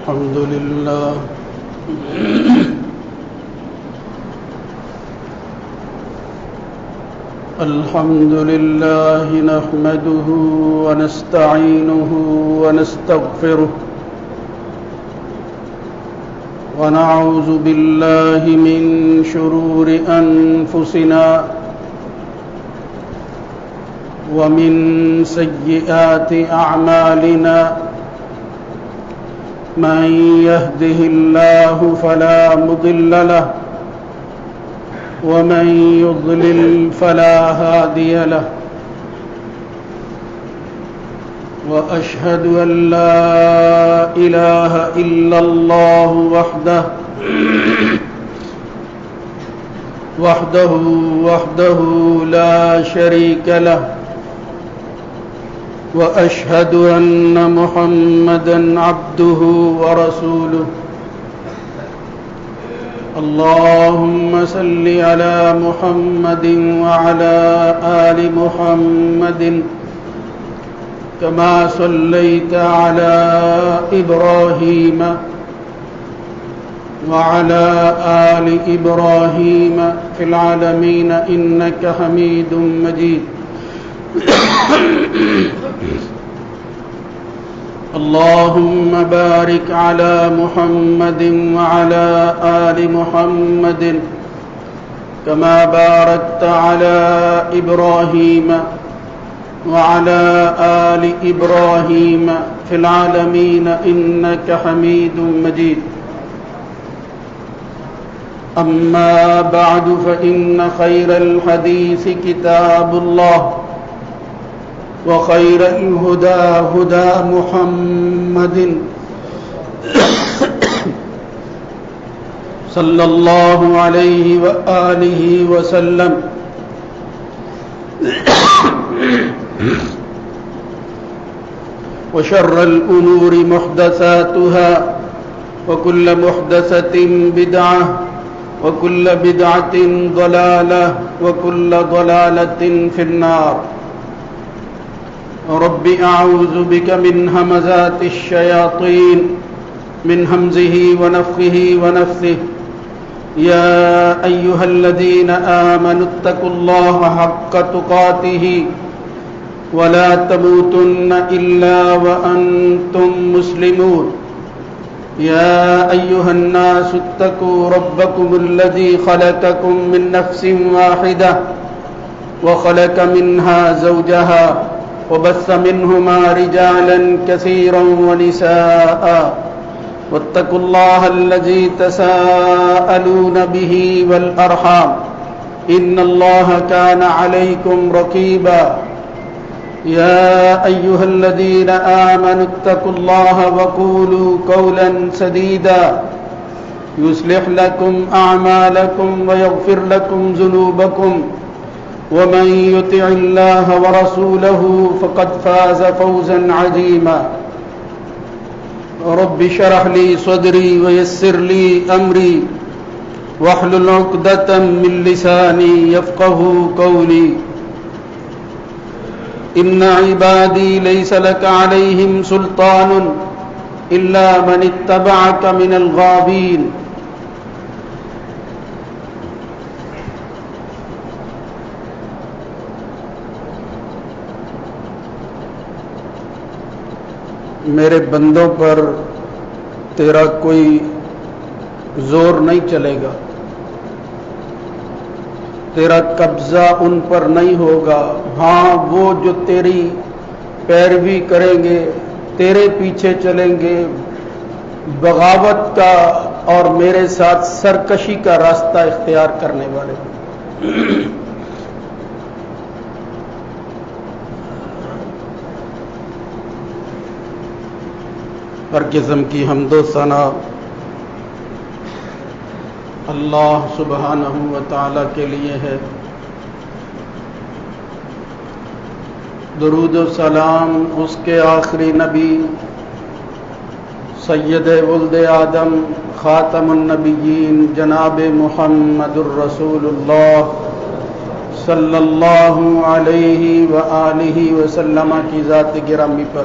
الحمد لله الحمد لله نحمده ونستعينه ونستغفره ونعوذ بالله من شرور أنفسنا ومن سيئات أعمالنا من يهده الله فلا مضل له ومن يضلل فلا هادي له وأشهد أن لا إله إلا الله وحده لا شريك له وأشهد أن محمدًا عبده ورسوله اللهم صل على محمد وعلى آل محمد كما صليت على إبراهيم وعلى آل إبراهيم في العالمين إنك حميد مجيد اللهم بارك على محمد وعلى آل محمد كما باركت على إبراهيم وعلى آل إبراهيم في العالمين إنك حميد مجيد أما بعد فإن خير الحديث كتاب الله وخير الهدى هدى محمد صلى الله عليه وآله وسلم وشر الأمور محدثاتها وكل محدثة بدعة وكل بدعة ضلالة وكل ضلالة في النار رب أعوذ بك من همزات الشياطين من همزه ونفخه ونفثه يا أيها الذين آمنوا اتقوا الله حق تقاته ولا تموتن إلا وأنتم مسلمون يا أيها الناس اتقوا ربكم الذي خلقكم من نفس واحدة وخلق منها زوجها وبث منهما رجالا كثيرا ونساء واتقوا الله الذي تساءلون به والأرحام إن الله كان عليكم رقيبا يا أيها الذين آمنوا اتقوا الله وقولوا قولا سديدا يصلح لكم أعمالكم ويغفر لكم ذنوبكم ومن يطع الله ورسوله فقد فاز فوزا عظيما رب اشرح لي صدري ويسر لي أمري واحلل عقدة من لساني يفقه قولي إن عبادي ليس لك عليهم سلطان إلا من اتبعك من الغاوين میرے بندوں پر تیرا کوئی زور نہیں چلے گا، تیرا قبضہ ان پر نہیں ہوگا، ہاں وہ جو تیری پیروی کریں گے، تیرے پیچھے چلیں گے، بغاوت کا اور میرے ساتھ سرکشی کا راستہ اختیار کرنے والے ہر قسم کی حمد و ثنا اللہ سبحانہ و تعالی کے لیے ہے، درود و سلام اس کے آخری نبی سید ولد آدم خاتم النبیین جناب محمد الرسول اللہ صلی اللہ علیہ وآلہ وسلم کی ذات گرامی پر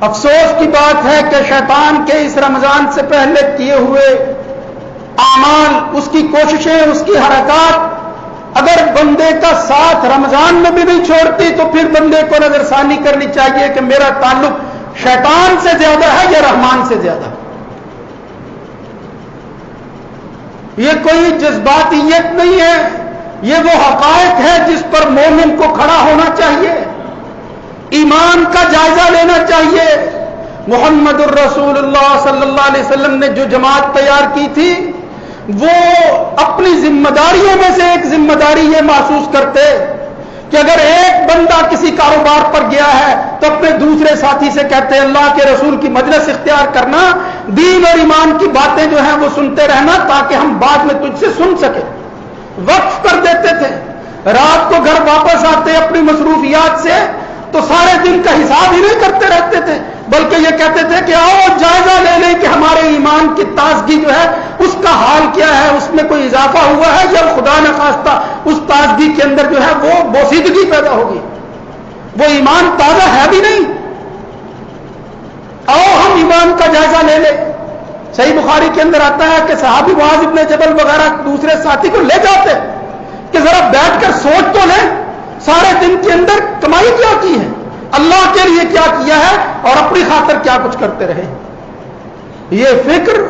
افسوس کی بات ہے کہ شیطان کے اس رمضان سے پہلے کیے ہوئے اعمال، اس کی کوششیں، اس کی حرکات اگر بندے کا ساتھ رمضان میں بھی نہیں چھوڑتی تو پھر بندے کو نظر ثانی کرنی چاہیے کہ میرا تعلق شیطان سے زیادہ ہے یا رحمان سے زیادہ. یہ کوئی جذباتیت نہیں ہے، یہ وہ حقائق ہے جس پر مومن کو کھڑا ہونا چاہیے، ایمان کا جائزہ لینا چاہیے. محمد الرسول اللہ صلی اللہ علیہ وسلم نے جو جماعت تیار کی تھی وہ اپنی ذمہ داریوں میں سے ایک ذمہ داری یہ محسوس کرتے کہ اگر ایک بندہ کسی کاروبار پر گیا ہے تو اپنے دوسرے ساتھی سے کہتے ہیں اللہ کے رسول کی مجلس اختیار کرنا، دین اور ایمان کی باتیں جو ہیں وہ سنتے رہنا تاکہ ہم بعد میں تجھ سے سن سکیں. وقف کر دیتے تھے. رات کو گھر واپس آتے اپنی مصروفیات سے تو سارے دن کا حساب ہی نہیں کرتے رہتے تھے، بلکہ یہ کہتے تھے کہ آؤ جائزہ لے لیں کہ ہمارے ایمان کی تازگی جو ہے اس کا حال کیا ہے، اس میں کوئی اضافہ ہوا ہے یا خدا نخواستہ اس تازگی کے اندر جو ہے وہ بوسیدگی پیدا ہوگی، وہ ایمان تازہ ہے بھی نہیں. آؤ ہم ایمان کا جائزہ لے لیں. صحیح بخاری کے اندر آتا ہے کہ صحابی معاذ ابن جبل وغیرہ دوسرے ساتھی کو لے جاتے کہ ذرا بیٹھ کر سوچ تو لیں سارے دن کے اندر کمائی کیا کی ہے، اللہ کے لیے کیا کیا ہے اور اپنی خاطر کیا کچھ کرتے رہے. یہ فکر،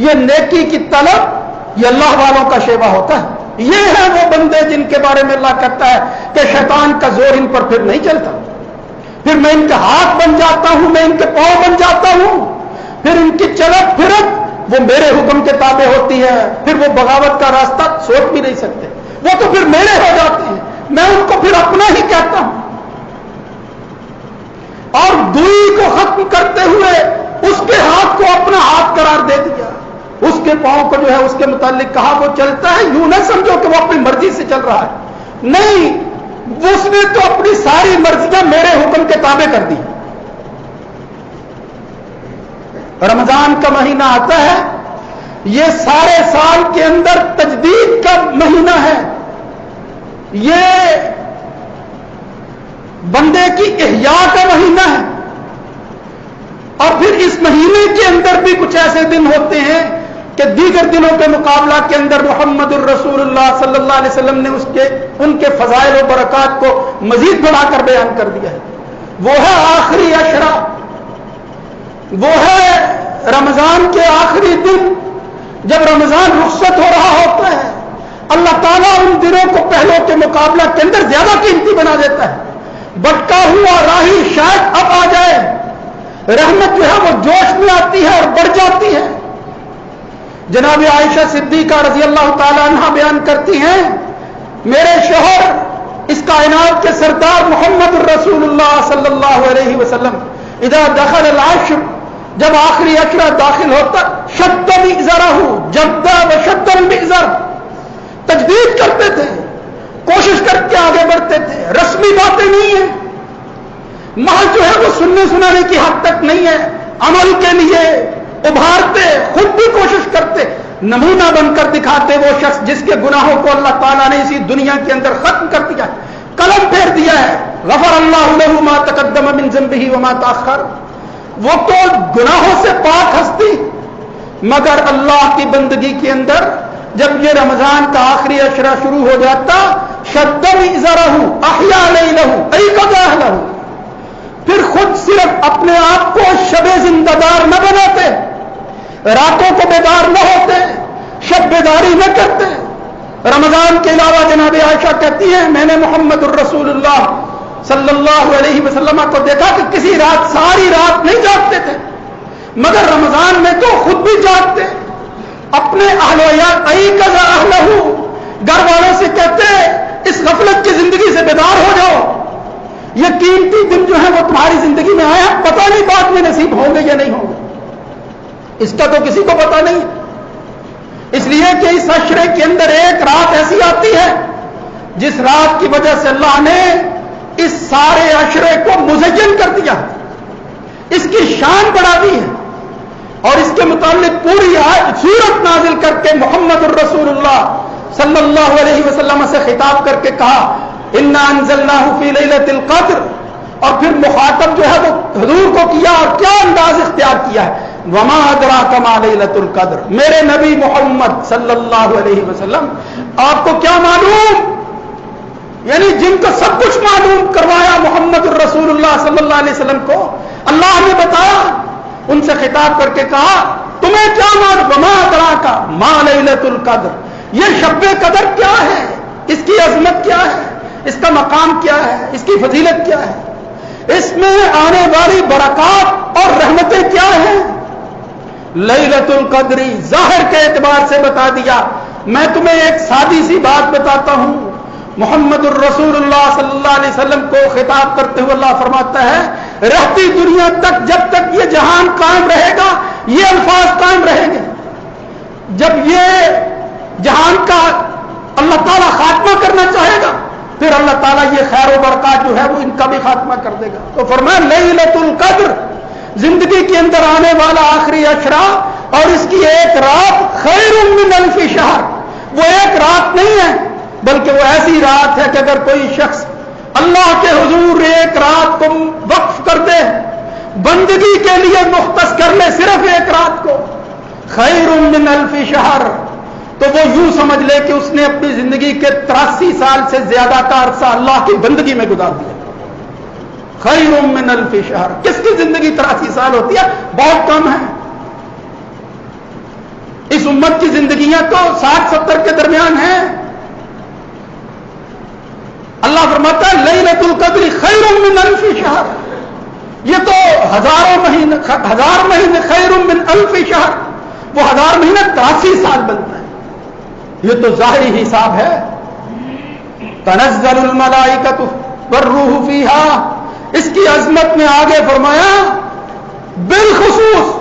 یہ نیکی کی طلب، یہ اللہ والوں کا شیوا ہوتا ہے. یہ ہے وہ بندے جن کے بارے میں اللہ کہتا ہے کہ شیطان کا زور ان پر پھر نہیں چلتا، پھر میں ان کے ہاتھ بن جاتا ہوں، میں ان کے پاؤں بن جاتا ہوں، پھر ان کی چلت پھرت وہ میرے حکم کے تابع ہوتی ہے، پھر وہ بغاوت کا راستہ سوچ بھی نہیں سکتے، وہ تو پھر میرے ہو جاتے ہیں، میں ان کو پھر اپنا ہی کہتا ہوں. اور دوئی کو ختم کرتے ہوئے اس کے ہاتھ کو اپنا ہاتھ قرار دے دیا، اس کے پاؤں کو جو ہے اس کے متعلق کہا وہ چلتا ہے، یوں نہ سمجھو کہ وہ اپنی مرضی سے چل رہا ہے، نہیں، اس نے تو اپنی ساری مرضیاں میرے حکم کے تابع کر دی. رمضان کا مہینہ آتا ہے، یہ سارے سال کے اندر تجدید کا مہینہ ہے، یہ بندے کی احیاء کا مہینہ ہے. اور پھر اس مہینے کے اندر بھی کچھ ایسے دن ہوتے ہیں کہ دیگر دنوں کے مقابلہ کے اندر محمد الرسول اللہ صلی اللہ علیہ وسلم نے ان کے فضائل و برکات کو مزید بڑھا کر بیان کر دیا ہے. وہ ہے آخری عشرہ، وہ ہے رمضان کے آخری دن جب رمضان رخصت ہو رہا ہوتا ہے. اللہ تعالیٰ ان دنوں کو پہلوں کے مقابلہ کے اندر زیادہ قیمتی بنا دیتا ہے. بٹکا ہوا راہی شاید اب آ جائے، رحمت جو ہے وہ جوش میں آتی ہے اور بڑھ جاتی ہے. جناب عائشہ صدیقہ رضی اللہ تعالی عنہ بیان کرتی ہیں، میرے شوہر اس کائنات کے سردار محمد الرسول اللہ صلی اللہ علیہ وسلم اذا دخل العشر، جب آخری عشرہ داخل ہوتا، شد مئزرہ، جد و شد المئزر، تجدید کرتے تھے، کوشش کر کے آگے بڑھتے تھے. رسمی باتیں نہیں ہیں، محض جو ہے وہ سننے سنانے کی حد تک نہیں ہے، عمل کے لیے ابھارتے، خود بھی کوشش کرتے، نمونہ بن کر دکھاتے وہ شخص جس کے گناہوں کو اللہ تعالیٰ نے اسی دنیا کے اندر ختم کر دیا ہے، قلم پھیر دیا ہے. غفر اللہ له ما تقدم من ذنبه وما تاخر. وہ تو گناہوں سے پاک ہستی، مگر اللہ کی بندگی کے اندر جب یہ رمضان کا آخری عشرہ شروع ہو جاتا، شد مئزرہ احیا لیلہ ایقظ اہلہ، پھر خود صرف اپنے آپ کو شب زندہ دار نہ بناتے، راتوں کو بیدار نہ ہوتے، شب بیداری نہ کرتے. رمضان کے علاوہ جناب عائشہ کہتی ہیں، میں نے محمد الرسول اللہ صلی اللہ علیہ وسلم کو دیکھا کہ کسی رات ساری رات نہیں جاگتے تھے، مگر رمضان میں تو خود بھی جاگتے، اپنے اہل و عیال ایقظ اہلہ، گھر والوں سے کہتے اس غفلت کی زندگی سے بیدار ہو جاؤ، یہ قیمتی دن جو ہے وہ تمہاری زندگی میں آیا، پتہ نہیں بعد میں نصیب ہوں گے یا نہیں ہوں گے، اس کا تو کسی کو پتہ نہیں. اس لیے کہ اس عشرے کے اندر ایک رات ایسی آتی ہے جس رات کی وجہ سے اللہ نے اس سارے عشرے کو مزین کر دیا، اس کی شان بڑھا دی ہے، اور اس کے متعلق پوری سورت نازل کر کے محمد الرسول اللہ صلی اللہ علیہ وسلم سے خطاب کر کے کہا، انا انزلناہ فی لیلۃ القدر اور پھر مخاطب جو ہے وہ حضور کو کیا اور کیا انداز اختیار کیا ہے، وما ادراک ما لیلۃ القدر، میرے نبی محمد صلی اللہ علیہ وسلم آپ کو کیا معلوم؟ یعنی جن کو سب کچھ معلوم کروایا محمد الرسول اللہ صلی اللہ علیہ وسلم کو اللہ نے بتایا، ان سے خطاب کر کے کہا تمہیں کیا معلوم؟ وما ادراک ما لیلۃ القدر، یہ شب قدر کیا ہے، اس کی عظمت کیا ہے، اس کا مقام کیا ہے، اس کی فضیلت کیا ہے، اس میں آنے والی برکات اور رحمتیں کیا ہیں؟ لیلۃ القدر ظاہر کے اعتبار سے بتا دیا۔ میں تمہیں ایک سادی سی بات بتاتا ہوں، محمد الرسول اللہ صلی اللہ علیہ وسلم کو خطاب کرتے ہوئے اللہ فرماتا ہے رہتی دنیا تک جب تک یہ جہان قائم رہے گا یہ الفاظ قائم رہیں گے، جب یہ جہان کا اللہ تعالیٰ خاتمہ کرنا چاہے گا پھر اللہ تعالیٰ یہ خیر و برکات جو ہے وہ ان کا بھی خاتمہ کر دے گا۔ تو فرمایا لیلۃ القدر، زندگی کے اندر آنے والا آخری اشرا اور اس کی ایک رات خیر من الف شہر، وہ ایک رات نہیں ہے بلکہ وہ ایسی رات ہے کہ اگر کوئی شخص اللہ کے حضور ایک رات کو وقف کر دے، بندگی کے لیے مختص کر لے صرف ایک رات کو، خیر من الف شہر، تو وہ یوں سمجھ لے کہ اس نے اپنی زندگی کے 83 سال سے زیادہ کا عرصہ اللہ کی بندگی میں گزار دیا۔ خیر من الف شہر، کس کی زندگی 83 سال ہوتی ہے؟ بہت کم ہے۔ اس امت کی زندگیاں تو 60-70 کے درمیان ہیں۔ اللہ فرماتا ہے لیلۃ القدر خیر من الف شہر، یہ تو ہزار مہینے خیر من الف شہر، وہ 1000 مہینے 83 سال بنتا ہے۔ یہ تو ظاہری حساب ہے۔ تنزل الملائکۃ والروح فیہا، اس کی عظمت میں آگے فرمایا بالخصوص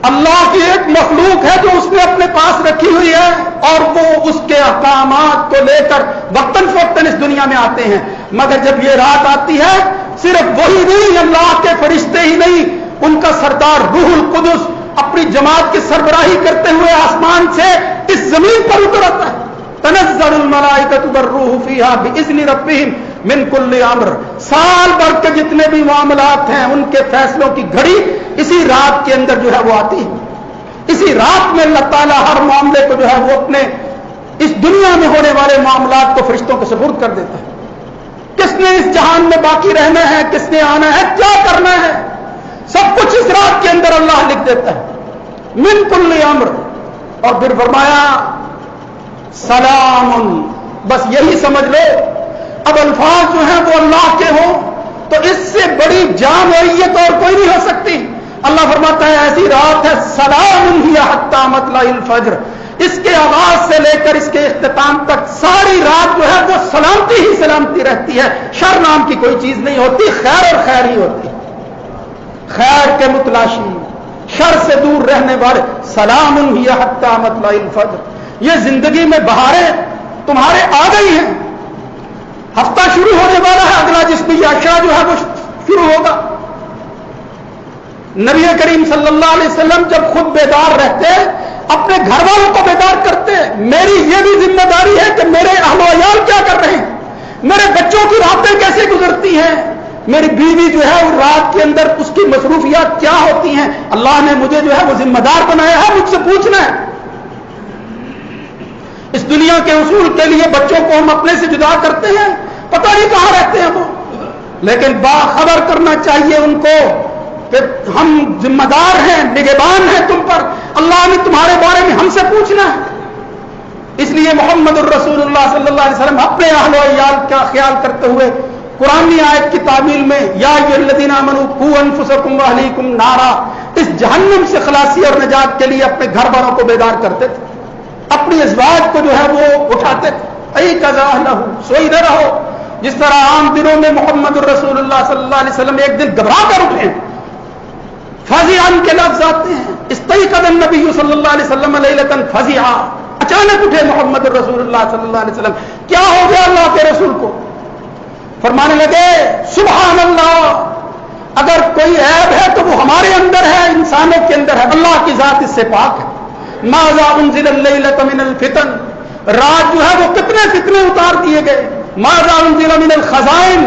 اللہ کی ایک مخلوق ہے جو اس نے اپنے پاس رکھی ہوئی ہے اور وہ اس کے احکامات کو لے کر وقتاً فوقتاً اس دنیا میں آتے ہیں، مگر جب یہ رات آتی ہے صرف وہی نہیں، اللہ کے فرشتے ہی نہیں، ان کا سردار روح القدس اپنی جماعت کی سربراہی کرتے ہوئے آسمان سے اس زمین پر اتر آتا ہے۔ تنزل الملائکۃ والروح فیہا باذن ربہم من کل امر، سال بھر کے جتنے بھی معاملات ہیں ان کے فیصلوں کی گھڑی اسی رات کے اندر جو ہے وہ آتی ہے۔ اسی رات میں اللہ تعالیٰ ہر معاملے کو جو ہے وہ اپنے اس دنیا میں ہونے والے معاملات کو فرشتوں کے سپرد کر دیتا ہے۔ کس نے اس جہان میں باقی رہنا ہے، کس نے آنا ہے، کیا کرنا ہے، سب کچھ اس رات کے اندر اللہ لکھ دیتا ہے۔ من کل امر، اور پھر فرمایا سلام، بس یہی سمجھ لو۔ اب الفاظ جو ہیں وہ اللہ کے ہوں تو اس سے بڑی جامعیت اور کوئی نہیں ہو سکتی۔ اللہ فرماتا ہے ایسی رات ہے سلام ہی حتی مطلع الفجر، اس کے آغاز سے لے کر اس کے اختتام تک ساری رات جو ہے وہ سلامتی ہی سلامتی رہتی ہے، شر نام کی کوئی چیز نہیں ہوتی، خیر اور خیر ہی ہوتی، خیر کے متلاشی، شر سے دور رہنے والے، سلام ہی حتی مطلع الفجر۔ یہ زندگی میں بہاریں تمہارے آ گئی ہیں، ہفتہ شروع ہونے والا ہے، اگلا جسمی عشرہ جو ہے وہ شروع ہوگا۔ نبی کریم صلی اللہ علیہ وسلم جب خود بیدار رہتے اپنے گھر والوں کو بیدار کرتے، میری یہ بھی ذمہ داری ہے کہ میرے اہل و عیال کیا کر رہے ہیں، میرے بچوں کی راتیں کیسے گزرتی ہیں، میری بیوی جو ہے اس رات کے اندر اس کی مصروفیات کیا ہوتی ہیں۔ اللہ نے مجھے جو ہے وہ ذمہ دار بنایا ہے، مجھ سے پوچھنا ہے۔ اس دنیا کے اصول کے لیے بچوں کو ہم اپنے سے جدا کرتے ہیں، پتہ نہیں کہاں رہتے ہیں وہ، لیکن باخبر کرنا چاہیے ان کو کہ ہم ذمہ دار ہیں، نگہبان ہیں تم پر، اللہ نے تمہارے بارے میں ہم سے پوچھنا ہے۔ اس لیے محمد الرسول اللہ صلی اللہ علیہ وسلم اپنے اہل و عیال کا خیال کرتے ہوئے قرآنی آیت کی تعمیل میں یا ایھا الذین آمنوا قوا انفسکم واہلیکم نارا، اس جہنم سے خلاصی اور نجات کے لیے اپنے گھر والوں کو بیدار کرتے تھے، اپنی ازواج کو جو ہے وہ اٹھاتے تھے۔ ایقظا اہلہ، سوئی نہ رہو، جس طرح عام دنوں میں محمد الرسول اللہ صلی اللہ علیہ وسلم ایک دن گھبرا کر اٹھے، فزعا کے لفظ آتے ہیں، استيقظ النبی صلی اللہ علیہ وسلم لیلۃ فزعا، اچانک اٹھے محمد الرسول اللہ صلی اللہ علیہ وسلم، کیا ہو گیا اللہ کے رسول کو؟ فرمانے لگے سبحان اللہ، اگر کوئی عیب ہے تو وہ ہمارے اندر ہے، انسانوں کے اندر ہے، اللہ کی ذات اس سے پاک ہے۔ ماذا انزل اللیلۃ من الفتن، رات جو ہے وہ کتنے فتنے اتار دیے گئے۔ ماذا انزل من الخزائن،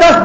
10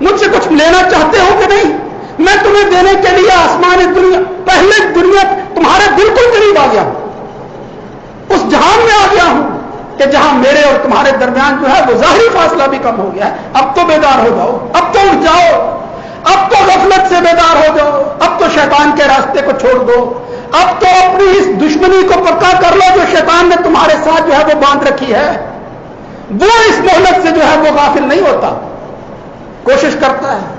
مجھ سے کچھ لینا چاہتے ہو کہ نہیں؟ میں تمہیں دینے کے لیے آسمان دنیا پہلے دنیا تمہارے بالکل قریب آ گیا ہوں، اس جہان میں آ گیا ہوں کہ جہاں میرے اور تمہارے درمیان جو ہے وہ ظاہری فاصلہ بھی کم ہو گیا ہے۔ اب تو بیدار ہو جاؤ، اب تو اٹھ جاؤ، اب تو غفلت سے بیدار ہو جاؤ، اب تو شیطان کے راستے کو چھوڑ دو، اب تو اپنی اس دشمنی کو پکا کر لو جو شیطان نے تمہارے ساتھ جو ہے وہ باندھ رکھی ہے۔ وہ اس مہلت سے جو ہے وہ غافل نہیں ہوتا، کوشش کرتا ہے۔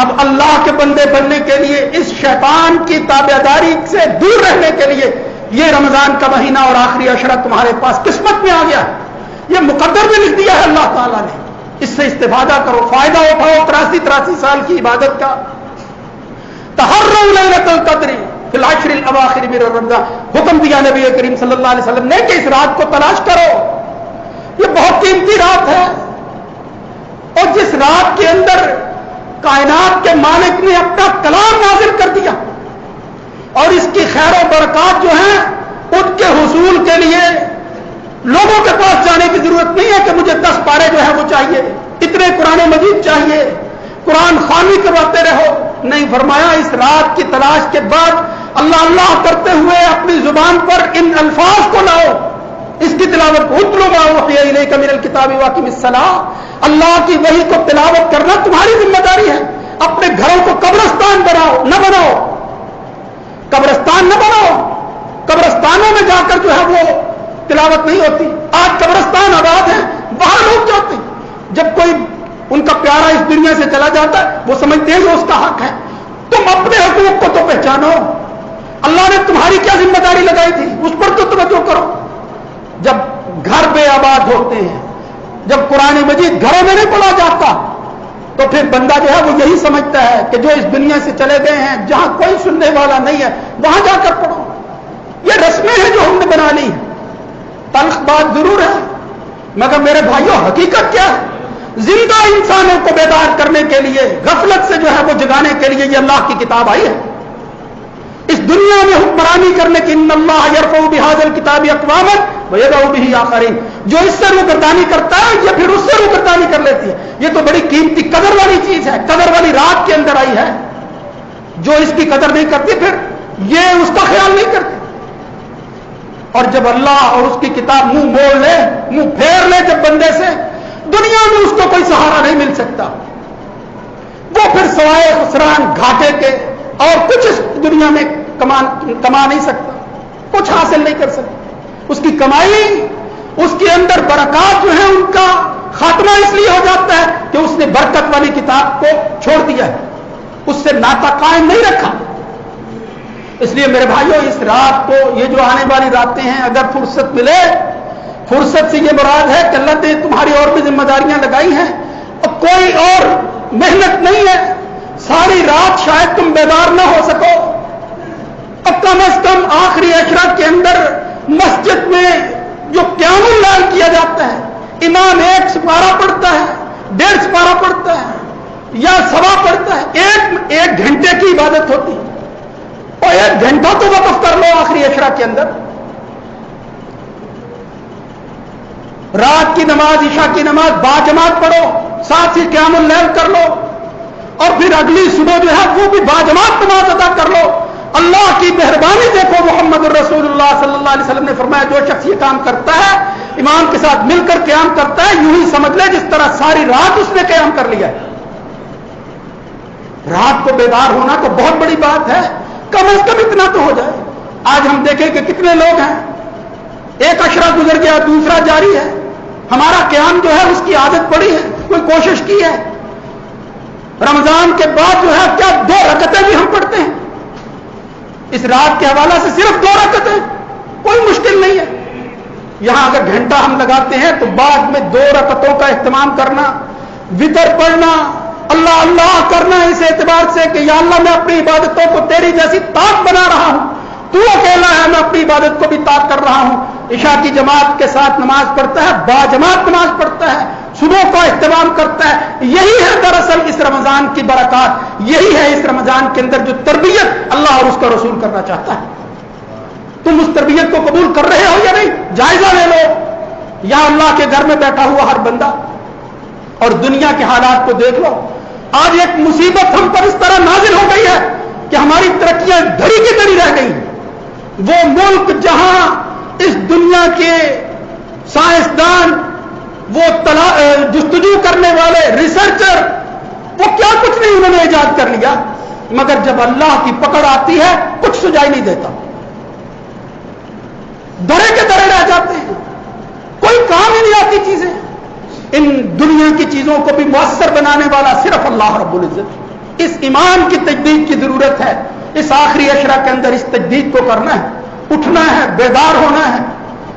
اب اللہ کے بندے بننے کے لیے، اس شیطان کی تابعداری سے دور رہنے کے لیے یہ رمضان کا مہینہ اور آخری عشرہ تمہارے پاس قسمت میں آ گیا، یہ مقدر میں لکھ دیا ہے اللہ تعالیٰ نے۔ اس سے استفادہ کرو، فائدہ اٹھاؤ 83 سال کی عبادت کا۔ تحروا لیلۃ القدر فی العشر الاواخر من رمضان، حکم دیا نبی کریم صلی اللہ علیہ وسلم نے کہ اس رات کو تلاش کرو، یہ بہت قیمتی رات ہے، اور جس رات کے اندر کائنات کے مالک نے اپنا کلام نازل کر دیا، اور اس کی خیر و برکات جو ہیں ان کے حصول کے لیے لوگوں کے پاس جانے کی ضرورت نہیں ہے کہ مجھے 10 پارے جو ہے وہ چاہیے، اتنے قرآن مجید چاہیے، قرآن خوانی کرواتے رہو۔ نہیں، فرمایا اس رات کی تلاش کے بعد اللہ اللہ کرتے ہوئے اپنی زبان پر ان الفاظ کو لاؤ، اس کی تلاوت کو، اتلو ما اوحی الیک من الکتاب واقم الصلاۃ، اللہ کی وحی کو تلاوت کرنا تمہاری ذمہ داری ہے۔ اپنے گھروں کو قبرستان بناؤ، نہ بناؤ، قبرستان نہ بناؤ، قبرستانوں میں جا کر جو ہے وہ تلاوت نہیں ہوتی۔ آج قبرستان آباد ہیں، باہر لوگ جاتے ہیں، جب کوئی ان کا پیارا اس دنیا سے چلا جاتا ہے وہ سمجھتے ہیں کہ اس کا حق ہے۔ تم اپنے حقوق کو تو پہچانو، اللہ نے تمہاری کیا ذمہ داری لگائی تھی اس پر تو توجہ کرو۔ جب گھر بے آباد ہوتے ہیں، جب قرآن مجید گھروں میں نہیں پڑھا جاتا، تو پھر بندہ جو ہے وہ یہی سمجھتا ہے کہ جو اس دنیا سے چلے گئے ہیں، جہاں کوئی سننے والا نہیں ہے وہاں جا کر پڑھو۔ یہ رسمیں ہیں جو ہم نے بنا لی ہیں، تلخ بات ضرور ہے، مگر میرے بھائیوں حقیقت کیا ہے؟ زندہ انسانوں کو بیدار کرنے کے لیے، غفلت سے جو ہے وہ جگانے کے لیے یہ اللہ کی کتاب آئی ہے۔ اس دنیا میں حکمرانی کرنے کی، ان اللہ یرفع بہذا الکتاب اقواما ویضع بہ آخرین، جو اس سے روگردانی کرتا ہے یہ پھر اس سے روگردانی کر لیتی ہے۔ یہ تو بڑی قیمتی قدر والی چیز ہے، قدر والی رات کے اندر آئی ہے۔ جو اس کی قدر نہیں کرتی پھر یہ اس کا خیال نہیں کرتی، اور جب اللہ اور اس کی کتاب منہ موڑ لے، منہ پھیر لے جب بندے سے، دنیا میں اس کو کوئی سہارا نہیں مل سکتا، وہ پھر سوائے خسران گھاٹے کے اور کچھ اس دنیا میں کما نہیں سکتا، کچھ حاصل نہیں کر سکتا۔ اس کی کمائی، اس کے اندر برکات جو ہے ان کا خاتمہ اس لیے ہو جاتا ہے کہ اس نے برکت والی کتاب کو چھوڑ دیا ہے، اس سے ناطا قائم نہیں رکھا۔ اس لیے میرے بھائیوں، اس رات کو، یہ جو آنے والی راتیں ہیں، اگر فرصت ملے، فرصت سے یہ مراد ہے کہ اللہ نے تمہاری اور بھی ذمہ داریاں لگائی ہیں اور کوئی اور محنت نہیں ہے، ساری رات شاید تم بیدار نہ ہو سکو، اب کم از کم آخری عشرہ کے اندر مسجد میں جو قیام اللیل کیا جاتا ہے، امام 1 سپارہ پڑھتا ہے، 1.5 سپارہ پڑھتا ہے یا سوا پڑھتا ہے، ایک گھنٹے کی عبادت ہوتی ہے، اور 1 گھنٹہ تو وقف کر لو آخری عشرہ کے اندر۔ رات کی نماز، عشاء کی نماز باجماعت پڑھو، ساتھ ہی قیام اللیل کر لو، اور پھر اگلی صبح جو ہے وہ بھی باجماعت نماز ادا کر لو۔ اللہ کی مہربانی دیکھو، محمد الرسول اللہ صلی اللہ علیہ وسلم نے فرمایا جو شخص یہ کام کرتا ہے، امام کے ساتھ مل کر قیام کرتا ہے، یوں ہی سمجھ لے جس طرح ساری رات اس نے قیام کر لیا ہے۔ رات کو بیدار ہونا تو بہت بڑی بات ہے، کم از کم اتنا تو ہو جائے۔ آج ہم دیکھیں کہ کتنے لوگ ہیں، ایک عشرہ گزر گیا، دوسرا جاری ہے، ہمارا قیام جو ہے اس کی عادت پڑی ہے، کوئی کوشش کی ہے؟ رمضان کے بعد جو ہے کیا 2 رکعتیں بھی ہم پڑھتے ہیں؟ اس رات کے حوالے سے صرف 2 رکعتیں، کوئی مشکل نہیں ہے۔ یہاں اگر گھنٹہ ہم لگاتے ہیں تو بعد میں 2 رکعتوں کا اہتمام کرنا، وطر پڑھنا، اللہ اللہ کرنا اس اعتبار سے کہ یا اللہ میں اپنی عبادتوں کو تیری جیسی طاق بنا رہا ہوں، تو اکیلا ہے، میں اپنی عبادت کو بھی طاق کر رہا ہوں۔ عشاء کی جماعت کے ساتھ نماز پڑھتا ہے، باجماعت نماز پڑھتا ہے، صبح کا اہتمام کرتا ہے۔ یہی ہے دراصل اس رمضان کی برکات، یہی ہے اس رمضان کے اندر جو تربیت اللہ اور اس کا رسول کرنا چاہتا ہے۔ تم اس تربیت کو قبول کر رہے ہو یا نہیں؟ جائزہ لے لو۔ یا اللہ کے گھر میں بیٹھا ہوا ہر بندہ اور دنیا کے حالات کو دیکھ لو، آج ایک مصیبت ہم پر اس طرح نازل ہو گئی ہے کہ ہماری ترقیاں دھری کی دھری رہ گئی. وہ ملک جہاں اس دنیا کے سائنسدان، وہ جستجو کرنے والے ریسرچر، وہ کیا کچھ نہیں انہوں نے ایجاد کر لیا، مگر جب اللہ کی پکڑ آتی ہے کچھ سجائی نہیں دیتا، درے کے درے رہ جاتے ہیں، کوئی کام ہی نہیں آتی چیزیں. ان دنیا کی چیزوں کو بھی مؤثر بنانے والا صرف اللہ رب العزت. اس ایمان کی تجدید کی ضرورت ہے. اس آخری عشرہ کے اندر اس تجدید کو کرنا ہے، اٹھنا ہے، بیدار ہونا ہے،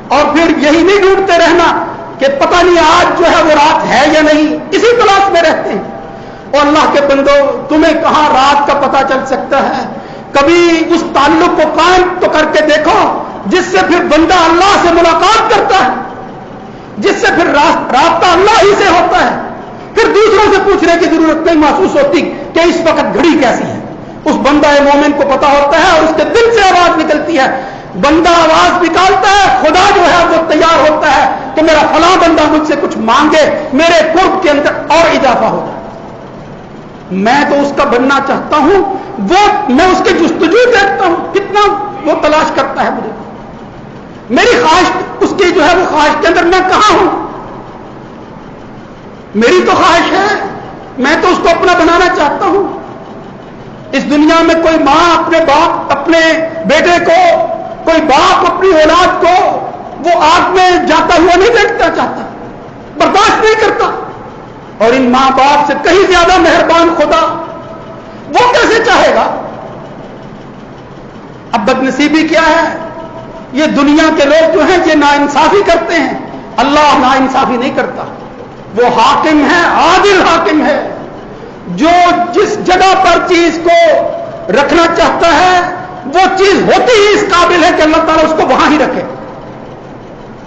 اور پھر یہی نہیں ڈھونڈتے رہنا کہ پتہ نہیں آج جو ہے وہ رات ہے یا نہیں، اسی تلاش میں رہتے ہیں. اور اللہ کے بندو، تمہیں کہاں رات کا پتہ چل سکتا ہے؟ کبھی اس تعلق کو قائم تو کر کے دیکھو جس سے پھر بندہ اللہ سے ملاقات کرتا ہے، جس سے پھر رابطہ اللہ ہی سے ہوتا ہے. پھر دوسروں سے پوچھنے کی ضرورت نہیں محسوس ہوتی کہ اس وقت گھڑی کیسی ہے. اس بندہ مومن کو پتا ہوتا ہے اور اس کے دل سے آواز نکلتی ہے. بندہ آواز نکالتا ہے، خدا جو ہے وہ تیار ہوتا ہے کہ میرا فلاں بندہ مجھ سے کچھ مانگے، میرے قرب کے اندر اور اضافہ ہو جائے. میں تو اس کا بننا چاہتا ہوں، وہ میں اس کی جستجو دیکھتا ہوں کتنا وہ تلاش کرتا ہے مجھے. میری خواہش اس کی جو ہے وہ خواہش کے اندر میں کہاں ہوں؟ میری تو خواہش ہے، میں تو اس کو اپنا بنانا چاہتا ہوں. اس دنیا میں کوئی ماں اپنے بیٹے کو، کوئی باپ اپنی اولاد کو وہ آگ میں جاتا ہوا نہیں دیکھنا چاہتا، برداشت نہیں کرتا. اور ان ماں باپ سے کہیں زیادہ مہربان خدا وہ کیسے چاہے گا؟ اب بدنصیبی کیا ہے؟ یہ دنیا کے لوگ جو ہیں یہ ناانصافی کرتے ہیں. اللہ ناانصافی نہیں کرتا. وہ حاکم ہے، عادل حاکم ہے، جو جس جگہ پر چیز کو رکھنا چاہتا ہے وہ چیز ہوتی ہی اس قابل ہے کہ اللہ تعالیٰ اس کو وہاں ہی رکھے.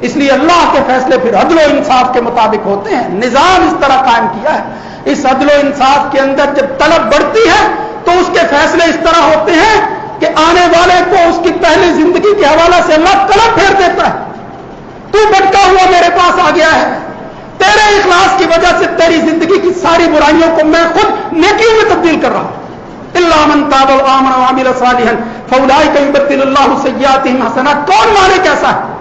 اس لیے اللہ کے فیصلے پھر عدل و انصاف کے مطابق ہوتے ہیں. نظام اس طرح قائم کیا ہے. اس عدل و انصاف کے اندر جب طلب بڑھتی ہے تو اس کے فیصلے اس طرح ہوتے ہیں کہ آنے والے کو اس کی پہلی زندگی کے حوالے سے اللہ قلم پھیر دیتا ہے. تو بھٹکا ہوا میرے پاس آ گیا ہے، تیرے اخلاص کی وجہ سے تیری زندگی کی ساری برائیوں کو میں خود نیکیوں میں تبدیل کر رہا ہوں. الا من تاب وآمن وعمل صالحا فاولئک یبدل اللہ سیئاتہم حسنات. کون مانے کیسا ہے؟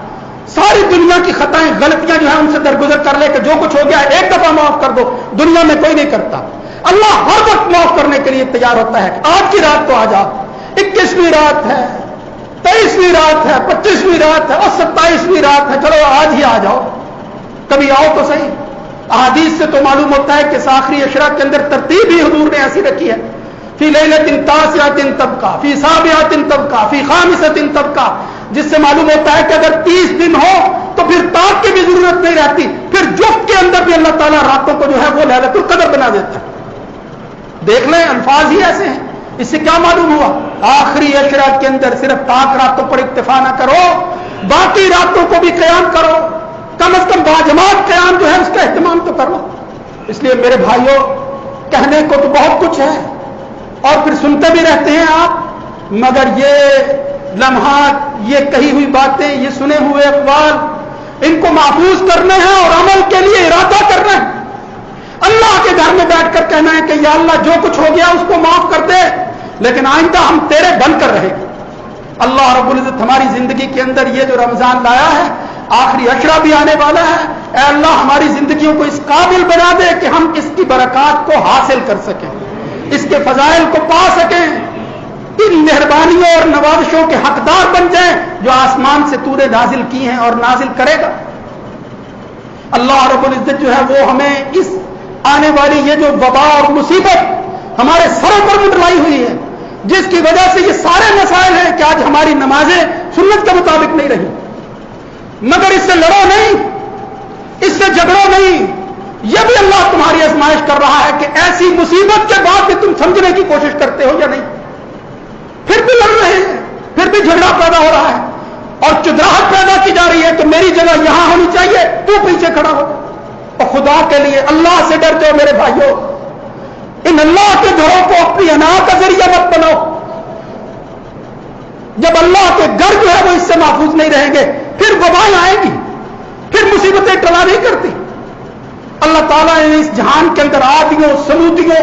ساری دنیا کی خطائیں غلطیاں جو ہیں ان سے درگزر کر لے کہ جو کچھ ہو گیا ایک دفعہ معاف کر دو. دنیا میں کوئی نہیں کرتا. اللہ ہر وقت معاف کرنے کے لیے تیار ہوتا ہے. آج کی رات تو آ جاؤ، 21ویں رات ہے، 23ویں رات ہے، 25ویں رات ہے اور 27ویں رات ہے، چلو آج ہی آ جاؤ، کبھی آؤ تو صحیح. احادیث سے تو معلوم ہوتا ہے کہ آخری عشرہ کے اندر ترتیب ہی حضور نے ایسی رکھی ہے. فی لیلۃ تاسعۃ طبقہ، فی سابعۃ طبقہ، فی خامسۃ طبقہ، جس سے معلوم ہوتا ہے کہ اگر 30 دن ہو تو پھر طاق کی بھی ضرورت نہیں رہتی. پھر جفت کے اندر بھی اللہ تعالیٰ راتوں کو جو ہے وہ لیلۃ القدر بنا دیتا ہے. دیکھ لیں، الفاظ ہی ایسے ہیں. اس سے کیا معلوم ہوا؟ آخری عشرہ کے اندر صرف طاق راتوں پر اکتفا نہ کرو، باقی راتوں کو بھی قیام کرو. کم از کم باجماعت قیام جو ہے اس کا اہتمام تو کرو. اس لیے میرے بھائیوں، کہنے کو تو بہت کچھ ہے اور پھر سنتے بھی رہتے ہیں آپ، مگر یہ لمحات، یہ کہی ہوئی باتیں، یہ سنے ہوئے اقوال، ان کو محفوظ کرنے ہیں اور عمل کے لیے ارادہ کرنا ہے. اللہ کے گھر میں بیٹھ کر کہنا ہے کہ یا اللہ جو کچھ ہو گیا اس کو معاف کر دے، لیکن آئندہ ہم تیرے بن کر رہیں گے. اللہ رب العزت ہماری زندگی کے اندر یہ جو رمضان لایا ہے، آخری عشرہ بھی آنے والا ہے، اے اللہ ہماری زندگیوں کو اس قابل بنا دے کہ ہم اس کی برکات کو حاصل کر سکیں، اس کے فضائل کو پا سکیں، ان مہربانیوں اور نوازشوں کے حقدار بن جائیں جو آسمان سے تو نے نازل کی ہیں اور نازل کرے گا. اللہ رب العزت جو ہے وہ ہمیں اس آنے والی یہ جو وبا اور مصیبت ہمارے سروں پر منڈلائی ہوئی ہے، جس کی وجہ سے یہ سارے مسائل ہیں کہ آج ہماری نمازیں سنت کے مطابق نہیں رہی، مگر اس سے لڑو نہیں، اس سے جھگڑو نہیں. یہ بھی اللہ تمہاری آزمائش کر رہا ہے کہ ایسی مصیبت کے بعد بھی تم سمجھنے کی کوشش کرتے ہو یا نہیں. پھر بھی لڑ رہے ہیں، پھر بھی جھگڑا پیدا ہو رہا ہے اور چدراہٹ پیدا کی جا رہی ہے کہ میری جگہ یہاں ہونی چاہیے، تو پیچھے کھڑا ہو. اور خدا کے لیے اللہ سے ڈر جاؤ میرے بھائیوں. ان اللہ کے گھروں کو اپنی انا کا ذریعہ مت بناؤ. جب اللہ کے گھر جو ہے وہ اس سے محفوظ نہیں رہیں گے پھر وبائیں آئیں گی، پھر مصیبتیں ٹلا نہیں کرتی. اللہ تعالیٰ نے اس جہان کے اندر عادیوں، سمودیوں،